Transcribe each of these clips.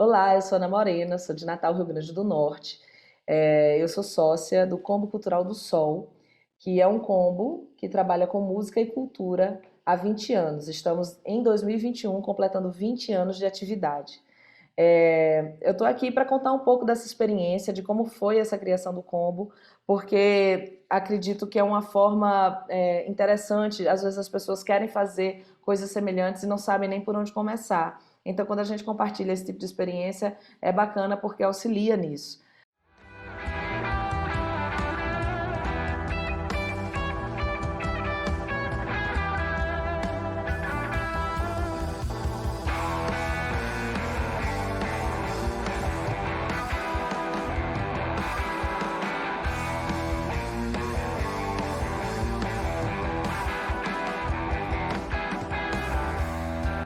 Olá, eu sou Ana Morena, sou de Natal, Rio Grande do Norte. Eu sou sócia do Combo Cultural do Sol, que é um combo que trabalha com música e cultura há 20 anos. Estamos em 2021 completando 20 anos de atividade. Eu estou aqui para contar um pouco dessa experiência, de como foi essa criação do combo, porque acredito que é uma forma interessante. Às vezes as pessoas querem fazer coisas semelhantes e não sabem nem por onde começar. Então, quando a gente compartilha esse tipo de experiência, é bacana porque auxilia nisso.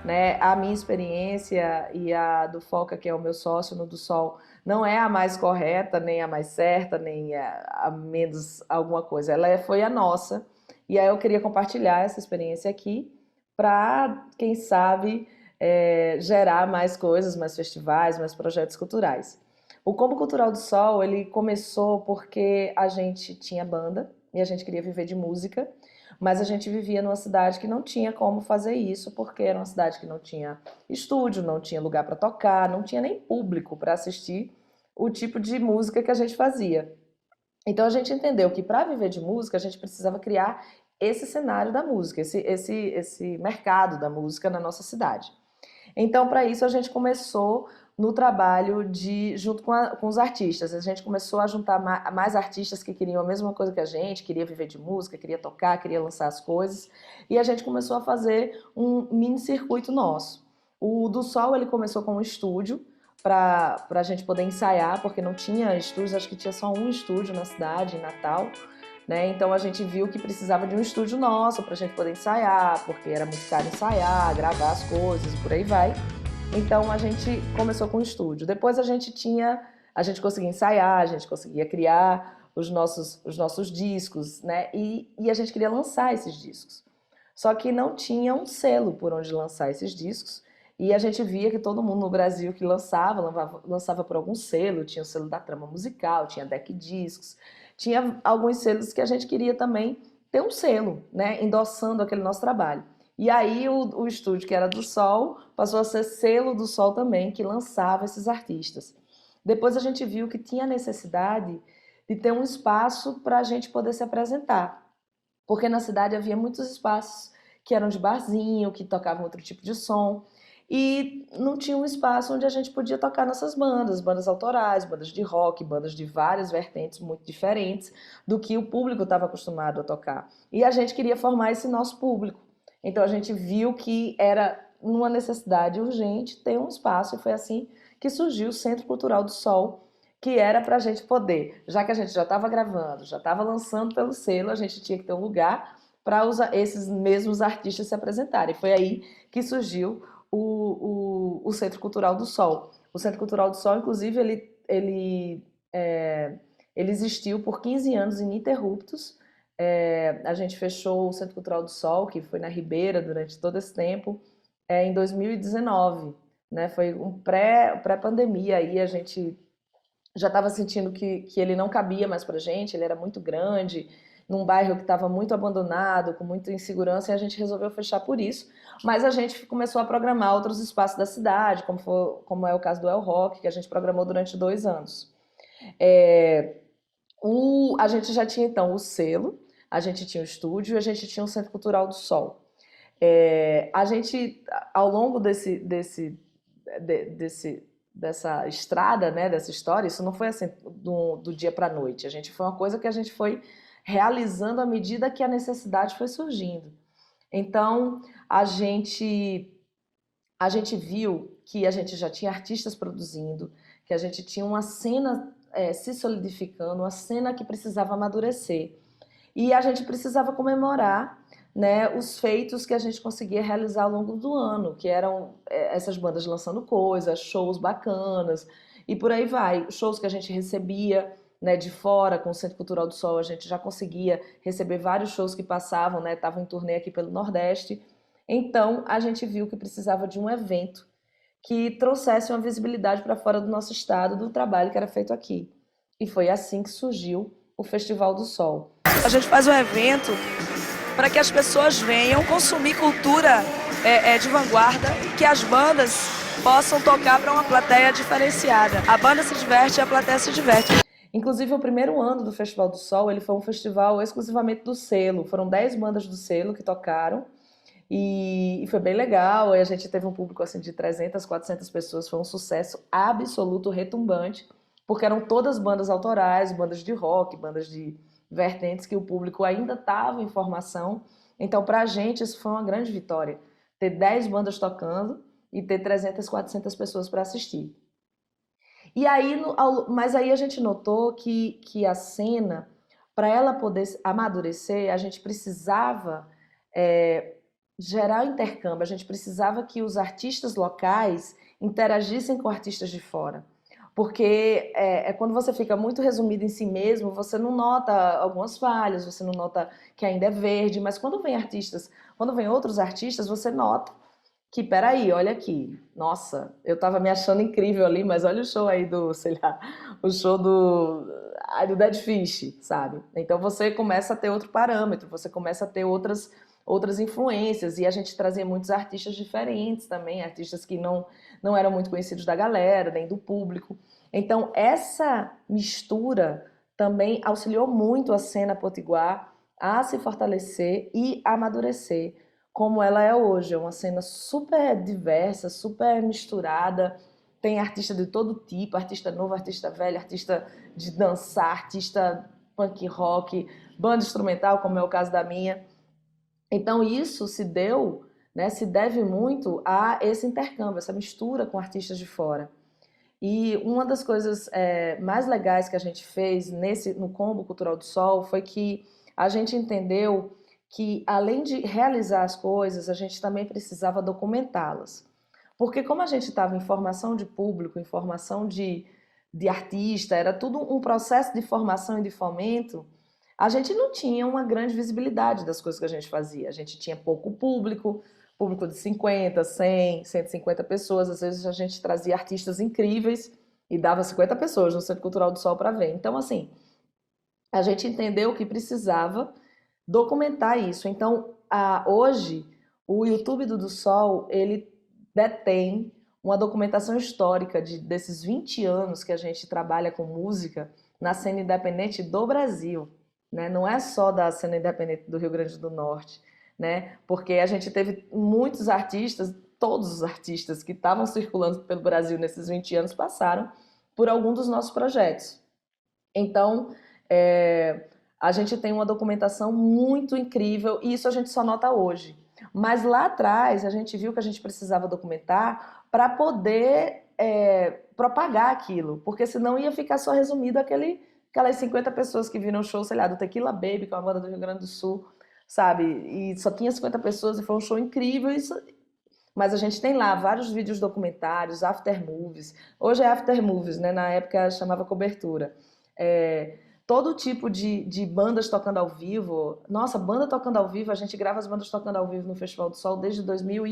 Né? A minha experiência e a do Foca, que é o meu sócio no do Sol, não é a mais correta, nem a mais certa, nem a menos alguma coisa. Foi a nossa. E aí eu queria compartilhar essa experiência aqui para, quem sabe, gerar mais coisas, mais festivais, mais projetos culturais. O Combo Cultural do Sol, ele começou porque a gente tinha banda e a gente queria viver de música. Mas a gente vivia numa cidade que não tinha como fazer isso, porque era uma cidade que não tinha estúdio, não tinha lugar para tocar, não tinha nem público para assistir o tipo de música que a gente fazia. Então a gente entendeu que para viver de música a gente precisava criar esse cenário da música, esse mercado da música na nossa cidade. Então, para isso, a gente começou no trabalho junto com os artistas. A gente começou a juntar mais artistas que queriam a mesma coisa que a gente, queria viver de música, queria tocar, queria lançar as coisas. E a gente começou a fazer um mini circuito nosso. O do Sol, ele começou com um estúdio para a gente poder ensaiar, porque não tinha estúdios, acho que tinha só um estúdio na cidade, em Natal. Né? Então a gente viu que precisava de um estúdio nosso para a gente poder ensaiar, porque era muito caro ensaiar, gravar as coisas e por aí vai. Então a gente começou com o estúdio. Depois a gente conseguia ensaiar, a gente conseguia criar os nossos discos, né? E a gente queria lançar esses discos. Só que não tinha um selo por onde lançar esses discos. E a gente via que todo mundo no Brasil que lançava por algum selo, tinha o selo da Trama Musical, tinha Deck Discos, tinha alguns selos que a gente queria também ter um selo, né, endossando aquele nosso trabalho. E aí o estúdio que era do Sol passou a ser selo do Sol também, que lançava esses artistas. Depois a gente viu que tinha necessidade de ter um espaço para a gente poder se apresentar, porque na cidade havia muitos espaços que eram de barzinho, que tocavam outro tipo de som, e não tinha um espaço onde a gente podia tocar nossas bandas, bandas autorais, bandas de rock, bandas de várias vertentes muito diferentes do que o público estava acostumado a tocar. E a gente queria formar esse nosso público. Então a gente viu que era uma necessidade urgente ter um espaço, e foi assim que surgiu o Centro Cultural do Sol, que era para a gente poder, já que a gente já estava gravando, já estava lançando pelo selo, a gente tinha que ter um lugar para esses mesmos artistas se apresentarem. Foi aí que surgiu o Centro Cultural do Sol. O Centro Cultural do Sol, inclusive, ele existiu por 15 anos ininterruptos. A gente fechou o Centro Cultural do Sol, que foi na Ribeira durante todo esse tempo, em 2019. Né? Foi um pré-pandemia aí, a gente já estava sentindo que ele não cabia mais para a gente, ele era muito grande, num bairro que estava muito abandonado, com muita insegurança, e a gente resolveu fechar por isso. Mas a gente começou a programar outros espaços da cidade, como é o caso do El Rock, que a gente programou durante 2 anos. É, a gente já tinha então o selo, a gente tinha o estúdio e a gente tinha o Centro Cultural do Sol. A gente, ao longo dessa estrada, né, dessa história, isso não foi assim do dia para a noite. Foi uma coisa que a gente foi realizando à medida que a necessidade foi surgindo. Então, a gente viu que a gente já tinha artistas produzindo, que a gente tinha uma cena se solidificando, uma cena que precisava amadurecer. E a gente precisava comemorar, né, os feitos que a gente conseguia realizar ao longo do ano, que eram essas bandas lançando coisas, shows bacanas, e por aí vai. Shows que a gente recebia, né, de fora, com o Centro Cultural do Sol, a gente já conseguia receber vários shows que passavam, né, estavam em turnê aqui pelo Nordeste. Então, a gente viu que precisava de um evento que trouxesse uma visibilidade para fora do nosso estado do trabalho que era feito aqui. E foi assim que surgiu o Festival do Sol. A gente faz um evento para que as pessoas venham consumir cultura de vanguarda e que as bandas possam tocar para uma plateia diferenciada. A banda se diverte e a plateia se diverte. Inclusive, o primeiro ano do Festival do Sol, ele foi um festival exclusivamente do selo. Foram 10 bandas do selo que tocaram e foi bem legal. E a gente teve um público assim de 300, 400 pessoas. Foi um sucesso absoluto, retumbante, porque eram todas bandas autorais, bandas de rock, bandas de vertentes que o público ainda estava em formação. Então, para a gente, isso foi uma grande vitória. Ter 10 bandas tocando e ter 300, 400 pessoas para assistir. E aí, mas aí a gente notou que a cena, para ela poder amadurecer, a gente precisava gerar intercâmbio, a gente precisava que os artistas locais interagissem com artistas de fora. Porque quando você fica muito resumido em si mesmo, você não nota algumas falhas, você não nota que ainda é verde, mas quando vem outros artistas, você nota que, peraí, olha aqui, nossa, eu tava me achando incrível ali, mas olha o show aí do, sei lá, o show do Dead Fish, sabe? Então você começa a ter outro parâmetro, você começa a ter outras influências, e a gente trazia muitos artistas diferentes também, artistas que não eram muito conhecidos da galera, nem do público. Então essa mistura também auxiliou muito a cena potiguar a se fortalecer e amadurecer como ela é hoje. É uma cena super diversa, super misturada, tem artista de todo tipo, artista novo, artista velho, artista de dançar, artista punk rock, banda instrumental, como é o caso da minha. Então isso se deu, né, se deve muito a esse intercâmbio, essa mistura com artistas de fora. E uma das coisas mais legais que a gente fez no Combo Cultural do Sol foi que a gente entendeu que, além de realizar as coisas, a gente também precisava documentá-las. Porque como a gente estava em formação de público, em formação de artista, era tudo um processo de formação e de fomento, a gente não tinha uma grande visibilidade das coisas que a gente fazia. A gente tinha pouco público de 50, 100, 150 pessoas. Às vezes a gente trazia artistas incríveis e dava 50 pessoas no Centro Cultural do Sol para ver. Então, assim, a gente entendeu que precisava documentar isso. Então, hoje, o YouTube do Sol, ele detém uma documentação histórica desses 20 anos que a gente trabalha com música na cena independente do Brasil, né? Não é só da cena independente do Rio Grande do Norte, né? Porque a gente teve muitos artistas, todos os artistas que estavam circulando pelo Brasil nesses 20 anos passaram por algum dos nossos projetos. Então, a gente tem uma documentação muito incrível e isso a gente só nota hoje. Mas lá atrás a gente viu que a gente precisava documentar para poder propagar aquilo, porque senão ia ficar só resumido aquelas 50 pessoas que viram o show, sei lá, do Tequila Baby, que é uma banda do Rio Grande do Sul, sabe? E só tinha 50 pessoas e foi um show incrível. Mas a gente tem lá vários vídeos documentários, after movies. Hoje é after movies, né? Na época chamava cobertura. Todo tipo de bandas tocando ao vivo. Nossa, banda tocando ao vivo, a gente grava as bandas tocando ao vivo no Festival do Sol desde 2000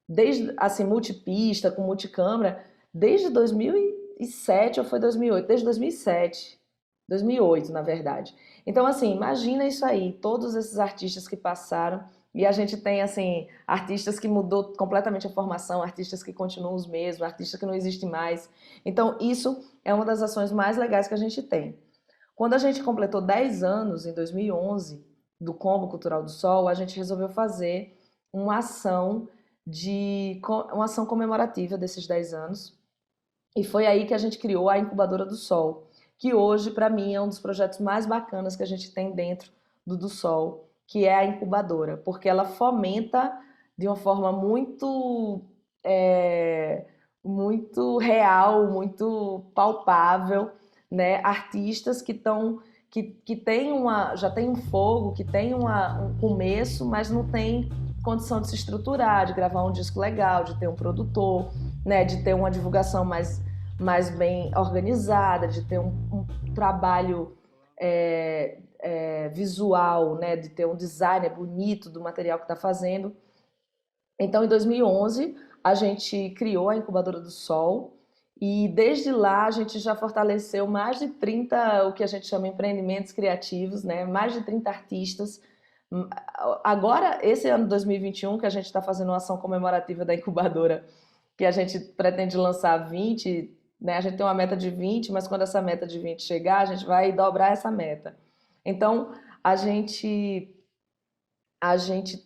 desde assim, multipista, com multicâmara, desde 2007 ou foi 2008? Desde 2007. 2008, na verdade. Então, assim, imagina isso aí, todos esses artistas que passaram, e a gente tem, assim, artistas que mudou completamente a formação, artistas que continuam os mesmos, artistas que não existem mais. Então, isso é uma das ações mais legais que a gente tem. Quando a gente completou 10 anos, em 2011, do Combo Cultural do Sol, a gente resolveu fazer uma ação uma ação comemorativa desses 10 anos. E foi aí que a gente criou a Incubadora do Sol, que hoje, para mim, é um dos projetos mais bacanas que a gente tem dentro do Sol, que é a incubadora, porque ela fomenta de uma forma muito real, muito palpável, né, artistas que têm já tem um fogo, que tem um começo, mas não tem condição de se estruturar, de gravar um disco legal, de ter um produtor, né, de ter uma divulgação mais bem organizada, de ter um trabalho visual, né, de ter um design bonito do material que está fazendo. Então, em 2011, a gente criou a Incubadora do Sol e desde lá a gente já fortaleceu mais de 30, o que a gente chama de empreendimentos criativos, né? Mais de 30 artistas. Agora, esse ano 2021, que a gente está fazendo uma ação comemorativa da incubadora, que a gente pretende lançar 20, né? A gente tem uma meta de 20, mas quando essa meta de 20 chegar, a gente vai dobrar essa meta. Então, a gente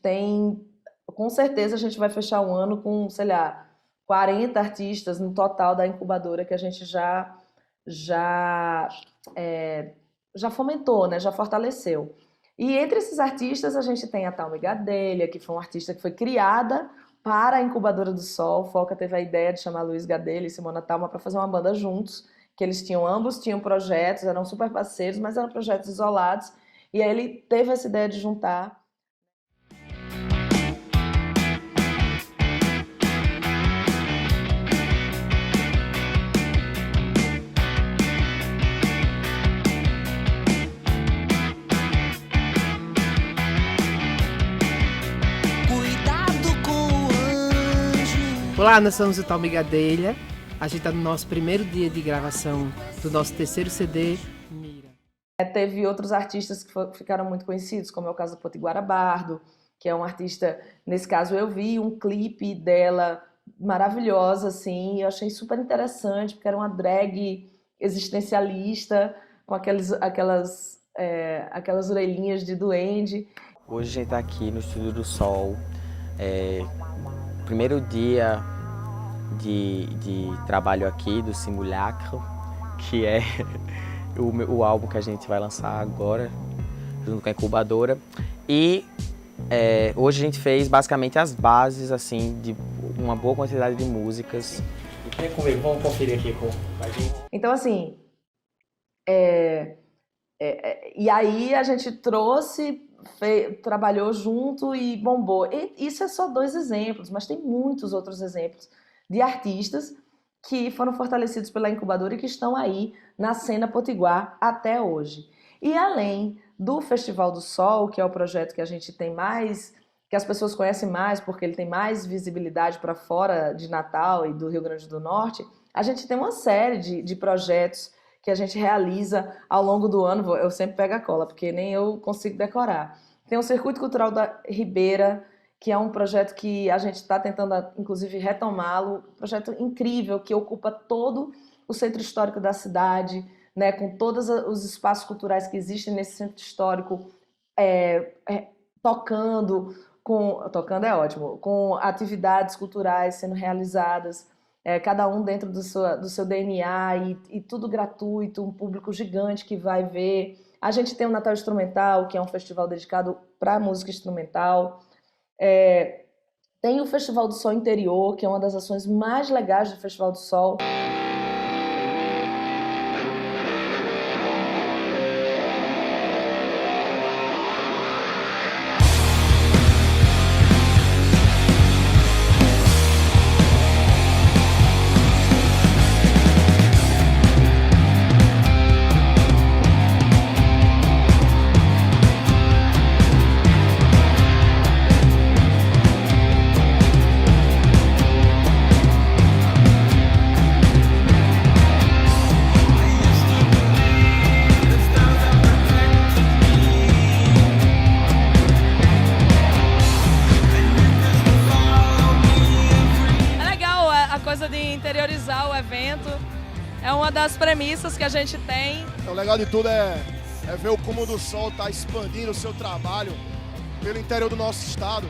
tem, com certeza a gente vai fechar o ano com, sei lá, 40 artistas no total da incubadora que a gente já, já fomentou, né? Já fortaleceu. E entre esses artistas a gente tem a Thalma Gadelha, que foi uma artista que foi criada para a Incubadora do Sol. Foca teve a ideia de chamar Luiz Gadelha e Simona Thalma para fazer uma banda juntos, que eles ambos tinham projetos, eram super parceiros, mas eram projetos isolados. E aí ele teve essa ideia de juntar. Olá, nós somos o Thalma Gadelha. A gente está no nosso primeiro dia de gravação do nosso terceiro CD, Mira. Teve outros artistas que ficaram muito conhecidos, como é o caso do Potiguara Bardo, que é uma artista, nesse caso eu vi um clipe dela maravilhosa, assim, eu achei super interessante, porque era uma drag existencialista, com aquelas orelhinhas de duende. Hoje a gente está aqui no Estúdio do Sol, primeiro dia de trabalho aqui do Simulacro, que é o álbum que a gente vai lançar agora, junto com a incubadora. E hoje a gente fez basicamente as bases assim, de uma boa quantidade de músicas. E vem comigo, vamos conferir aqui com a gente. Então, assim, e aí a gente trouxe, trabalhou junto e bombou. E isso é só 2 exemplos, mas tem muitos outros exemplos de artistas que foram fortalecidos pela incubadora e que estão aí na cena potiguar até hoje. E além do Festival do Sol, que é o projeto que a gente tem mais, que as pessoas conhecem mais porque ele tem mais visibilidade para fora de Natal e do Rio Grande do Norte, a gente tem uma série de projetos que a gente realiza ao longo do ano. Eu sempre pego a cola, porque nem eu consigo decorar. Tem o Circuito Cultural da Ribeira, que é um projeto que a gente está tentando, inclusive, retomá-lo. Um projeto incrível, que ocupa todo o centro histórico da cidade, né, com todos os espaços culturais que existem nesse centro histórico, tocando é ótimo, com atividades culturais sendo realizadas, cada um dentro do seu DNA e tudo gratuito, um público gigante que vai ver. A gente tem o Natal Instrumental, que é um festival dedicado para a música instrumental. Tem o Festival do Sol Interior, que é uma das ações mais legais do Festival do Sol. De interiorizar o evento é uma das premissas que a gente tem. O legal de tudo é ver o Como do Sol tá expandindo o seu trabalho pelo interior do nosso estado,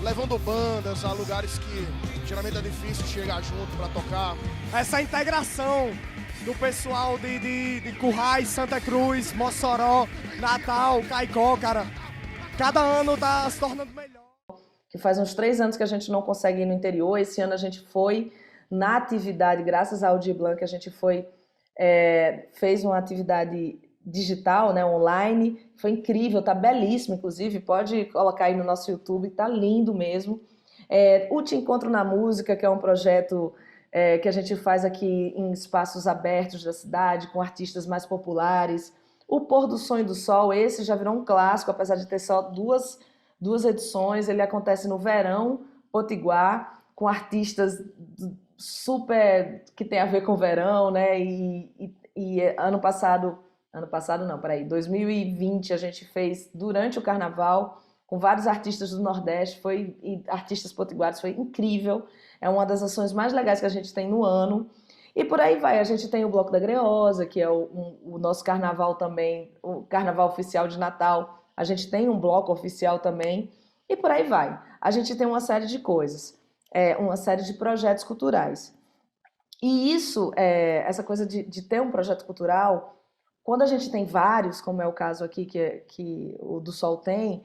levando bandas a lugares que geralmente é difícil chegar junto para tocar. Essa integração do pessoal de Currais, Santa Cruz, Mossoró, Natal, Caicó, cara, cada ano tá se tornando melhor. Que faz uns 3 anos que a gente não consegue ir no interior. Esse ano a gente foi na atividade, graças ao Aldir Blanc, a gente fez uma atividade digital, né, online. Foi incrível, tá belíssimo, inclusive, pode colocar aí no nosso YouTube, tá lindo mesmo. O Te Encontro na Música, que é um projeto que a gente faz aqui em espaços abertos da cidade, com artistas mais populares. O Pôr do Sonho do Sol, esse já virou um clássico, apesar de ter só duas edições. Ele acontece no verão potiguar, com artistas super que tem a ver com o verão, né? E ano passado não, peraí, 2020 a gente fez durante o carnaval com vários artistas do Nordeste, e artistas potiguares, foi incrível. É uma das ações mais legais que a gente tem no ano. E por aí vai, a gente tem o Bloco da Greosa, que é o nosso carnaval também, o carnaval oficial de Natal. A gente tem um bloco oficial também, e por aí vai. A gente tem uma série de coisas, uma série de projetos culturais. E isso, essa coisa de ter um projeto cultural, quando a gente tem vários, como é o caso aqui que o do Sol tem,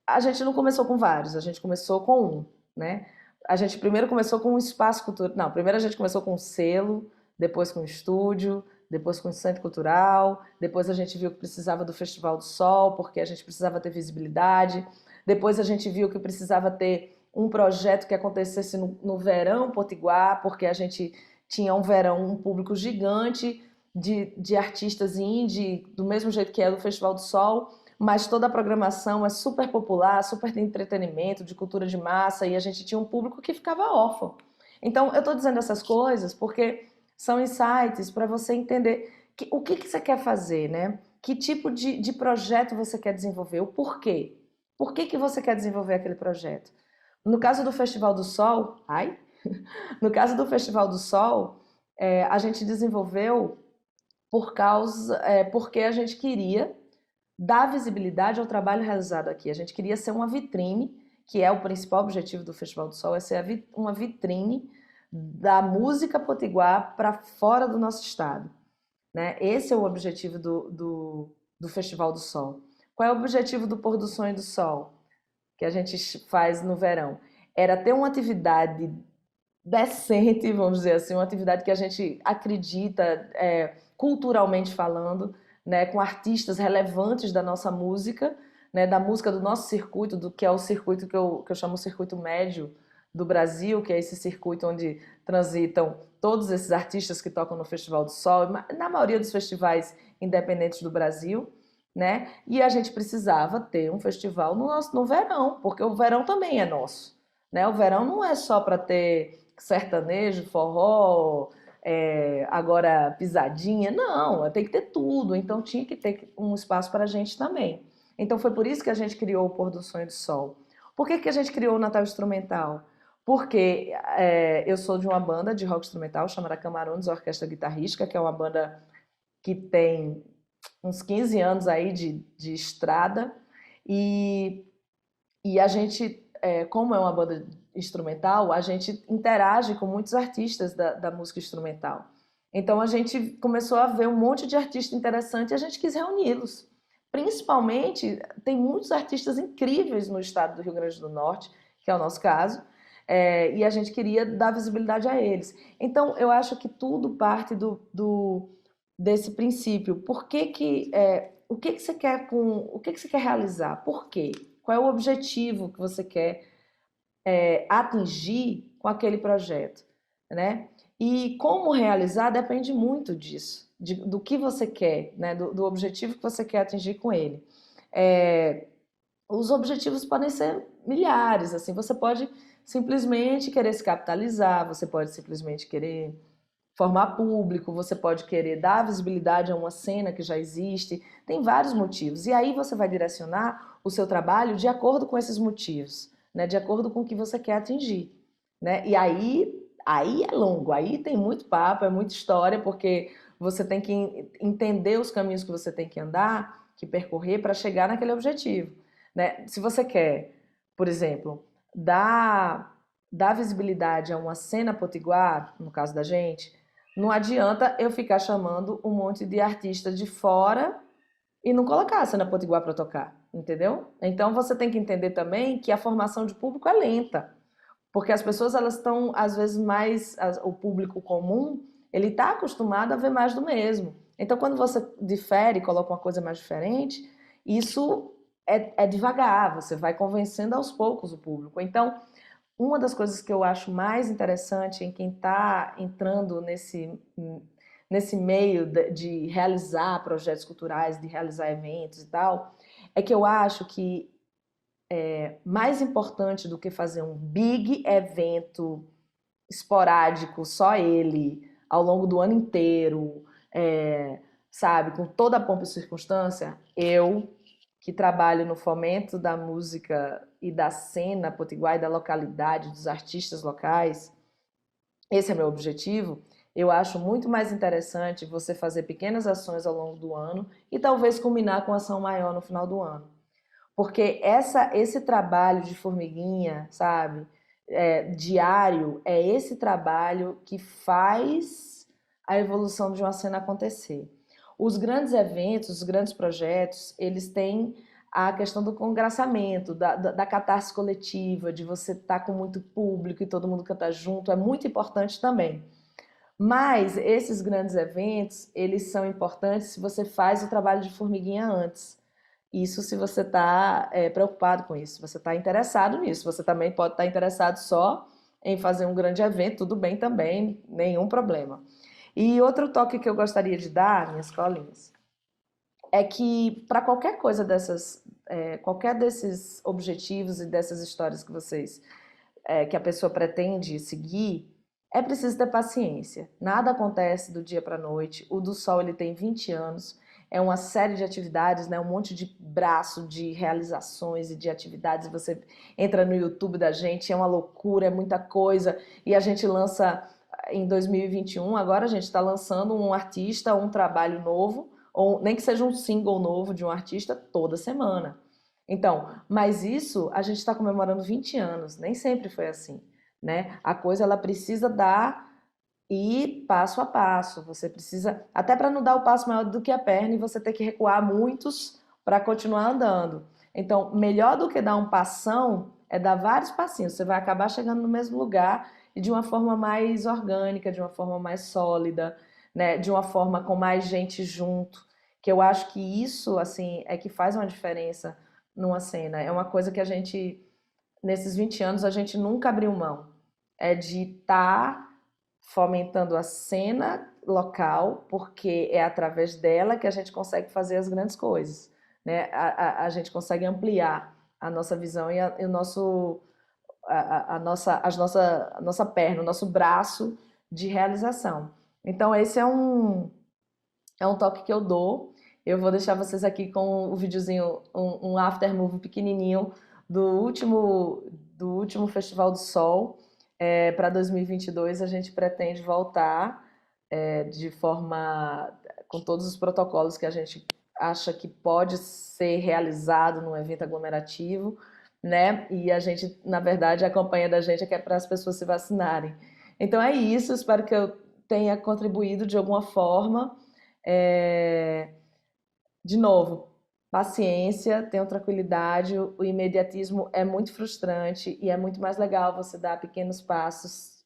a gente não começou com vários, a gente começou com um, né? A gente primeiro começou com um espaço cultural. Não, primeiro a gente começou com um selo, depois com um estúdio, depois com um centro cultural, depois a gente viu que precisava do Festival do Sol, porque a gente precisava ter visibilidade, depois a gente viu que precisava ter um projeto que acontecesse no verão potiguar, porque a gente tinha um verão, um público gigante de artistas indie, do mesmo jeito que é do Festival do Sol, mas toda a programação é super popular, super de entretenimento, de cultura de massa, e a gente tinha um público que ficava órfão. Então, eu estou dizendo essas coisas porque são insights para você entender o que você quer fazer, né? Que tipo de projeto você quer desenvolver, o porquê. Por que você quer desenvolver aquele projeto? No caso do Festival do Sol, no caso do Festival do Sol, a gente desenvolveu porque a gente queria dar visibilidade ao trabalho realizado aqui. A gente queria ser uma vitrine, que é o principal objetivo do Festival do Sol, é ser uma vitrine da música potiguar para fora do nosso estado, né? Esse é o objetivo do Festival do Sol. Qual é o objetivo do Pôr do Sonho do Sol, que a gente faz no verão? Era ter uma atividade decente, vamos dizer assim, uma atividade que a gente acredita, culturalmente falando, né, com artistas relevantes da nossa música, né, da música do nosso circuito, do que é o circuito que eu chamo o circuito médio do Brasil, que é esse circuito onde transitam todos esses artistas que tocam no Festival do Sol, na maioria dos festivais independentes do Brasil, né? E a gente precisava ter um festival no verão, porque o verão também é nosso, né? O verão não é só para ter sertanejo, forró, agora pisadinha, não, tem que ter tudo, então tinha que ter um espaço para a gente também. Então foi por isso que a gente criou o Pôr do Sonho do Sol. Por que a gente criou o Natal Instrumental? Porque eu sou de uma banda de rock instrumental chamada Camarões Orquestra Guitarrística, que é uma banda que tem uns 15 anos aí de estrada, e a gente, como é uma banda instrumental, a gente interage com muitos artistas da música instrumental. Então a gente começou a ver um monte de artista interessante e a gente quis reuni-los. Principalmente, tem muitos artistas incríveis no estado do Rio Grande do Norte, que é o nosso caso, e a gente queria dar visibilidade a eles. Então eu acho que tudo parte desse princípio. O que você quer o que você quer realizar? Por quê? Qual é o objetivo que você quer atingir com aquele projeto, né? E como realizar depende muito disso, do que você quer, né? Do objetivo que você quer atingir com ele. Os objetivos podem ser milhares, assim, você pode simplesmente querer se capitalizar, você pode simplesmente querer formar público, você pode querer dar visibilidade a uma cena que já existe, tem vários motivos. E aí você vai direcionar o seu trabalho de acordo com esses motivos, né? De acordo com o que você quer atingir, né? E aí é longo, aí tem muito papo, é muita história, porque você tem que entender os caminhos que você tem que andar, que percorrer para chegar naquele objetivo, né? Se você quer, por exemplo, dar visibilidade a uma cena potiguar, no caso da gente, não adianta eu ficar chamando um monte de artista de fora e não colocar a cena potiguar para tocar, entendeu? Então você tem que entender também que a formação de público é lenta, porque as pessoas elas estão às vezes o público comum ele está acostumado a ver mais do mesmo. Então quando você difere e coloca uma coisa mais diferente, isso é devagar, você vai convencendo aos poucos o público. Então uma das coisas que eu acho mais interessante em quem está entrando nesse meio de realizar projetos culturais, de realizar eventos e tal, é que eu acho que mais importante do que fazer um big evento esporádico, só ele, ao longo do ano inteiro, sabe, com toda a pompa e circunstância, eu, que trabalho no fomento da música e da cena potiguar e da localidade, dos artistas locais, esse é meu objetivo. Eu acho muito mais interessante você fazer pequenas ações ao longo do ano e talvez culminar com ação maior no final do ano. Porque esse trabalho de formiguinha, sabe, diário, é esse trabalho que faz a evolução de uma cena acontecer. Os grandes eventos, os grandes projetos, eles têm a questão do congraçamento, da catarse coletiva, de você estar com muito público e todo mundo cantar junto, é muito importante também. Mas esses grandes eventos, eles são importantes se você faz o trabalho de formiguinha antes. Isso se você está preocupado com isso, se você está interessado nisso. Você também pode estar interessado só em fazer um grande evento, tudo bem também, nenhum problema. E outro toque que eu gostaria de dar, minhas colinhas, é que para qualquer coisa dessas, qualquer desses objetivos e dessas histórias que a pessoa pretende seguir, é preciso ter paciência. Nada acontece do dia para a noite. O do Sol ele tem 20 anos. É uma série de atividades, né? Um monte de braço de realizações e de atividades. Você entra no YouTube da gente, é uma loucura, é muita coisa. E a gente lança em 2021, agora a gente está lançando um artista, um trabalho novo, ou nem que seja um single novo de um artista toda semana. Então, mas isso a gente está comemorando 20 anos, nem sempre foi assim, né? A coisa ela precisa dar e passo a passo. Você precisa, até para não dar o passo maior do que a perna e você ter que recuar muitos para continuar andando. Então, melhor do que dar um passão é dar vários passinhos. Você vai acabar chegando no mesmo lugar e de uma forma mais orgânica, de uma forma mais sólida, né? De uma forma com mais gente junto. Que eu acho que isso, assim, é que faz uma diferença numa cena. É uma coisa que a gente, nesses 20 anos, a gente nunca abriu mão. É de estar fomentando a cena local, porque é através dela que a gente consegue fazer as grandes coisas, né? A gente consegue ampliar a nossa visão e o nosso, a nossa perna, o nosso braço de realização. Então esse é um toque que eu dou. Eu vou deixar vocês aqui com o videozinho, um after movie pequenininho do último Festival do Sol. Para 2022 a gente pretende voltar de forma com todos os protocolos que a gente acha que pode ser realizado num evento aglomerativo, né? E a gente, na verdade, a campanha da gente é que é para as pessoas se vacinarem. Então é isso, espero que eu tenha contribuído de alguma forma. De novo, paciência, tenham tranquilidade, o imediatismo é muito frustrante e é muito mais legal você dar pequenos passos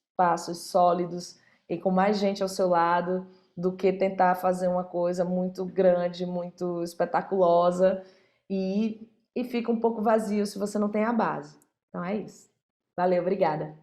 sólidos e com mais gente ao seu lado do que tentar fazer uma coisa muito grande, muito espetaculosa e fica um pouco vazio se você não tem a base. Então é isso. Valeu, obrigada.